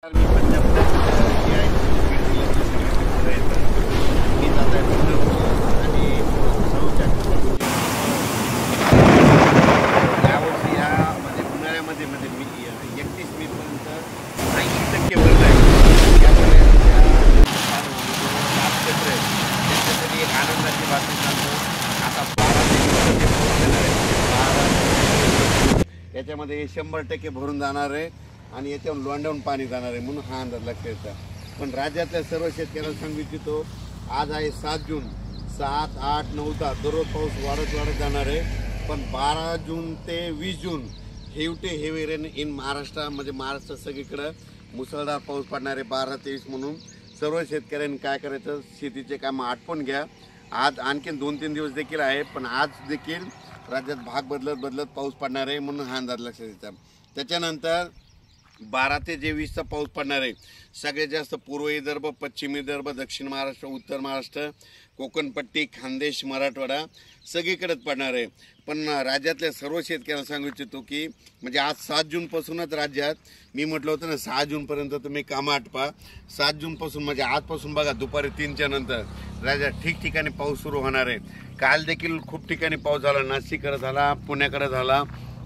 उन्हाळ्यामध्ये मी 31 मे पर्यंत 80% भरलं आहे. त्यामुळे त्याच्यासाठी एक आनंदाची बातमी सांगतो. आता 12 याच्यामध्ये 100% भरून जाणार आहे आणि याच्यावर लोंढवून पाणी जाणार आहे म्हणून हा अंदाज लक्षात येतो. पण राज्यातल्या सर्व शेतकऱ्यांना सांगू इच्छितो, आज आहे 7 जून, 7, 8, 9, 10 दररोज पाऊस वाढत जाणार आहे. पण 12 जून ते 20 जून हेवी रेन इन महाराष्ट्र, म्हणजे महाराष्ट्र सगळीकडं मुसळधार पाऊस पडणार आहे 12-23 म्हणून. सर्व शेतकऱ्यांनी काय करायचं, शेतीचे कामं आटपून घ्या. आज आणखीन 2-3 दिवस देखील आहे, पण आज देखील राज्यात भाग बदलत पाऊस पडणार आहे म्हणून हा अंदाज लक्षात येतात. त्याच्यानंतर 12 ते 20चा पाऊस पडणार आहे. सगळ्यात जास्त पूर्व विदर्भ, पश्चिम विदर्भ, दक्षिण महाराष्ट्र, उत्तर महाराष्ट्र, कोकणपट्टी, खानदेश, मराठवाडा सगळीकडेच पडणार आहे. पण राज्यातल्या सर्व शेतकऱ्यांना सांगू इच्छितो की म्हणजे आज 7 जूनपासूनच राज्यात, मी म्हटलं होतं ना 6 जूनपर्यंत तुम्ही कामं आटपा. 7 जूनपासून म्हणजे आजपासून बघा दुपारी 3च्या नंतर राज्यात ठिकठिकाणी पाऊस सुरू होणार आहे. काल देखील खूप ठिकाणी पाऊस झाला. नाशिककडे झाला, पुण्याकडे झाला,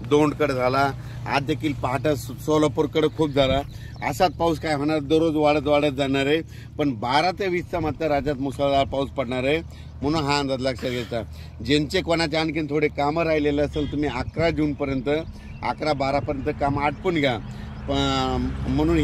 दौंडकडे झाला, आज देखील पहाटे सोलापूरकडे खूप झाला. असाच पाऊस काय होणार, दररोज वाढत जाणार आहे. पण 12 ते 20चा मात्र राज्यात मुसळधार पाऊस पडणार आहे म्हणून हा अंदाज लक्षात घ्यायचा. ज्यांचे कोणाचे आणखीन थोडे कामं राहिलेले असेल तुम्ही 11 जूनपर्यंत 11-12 पर्यंत कामं आटपून घ्या म्हणून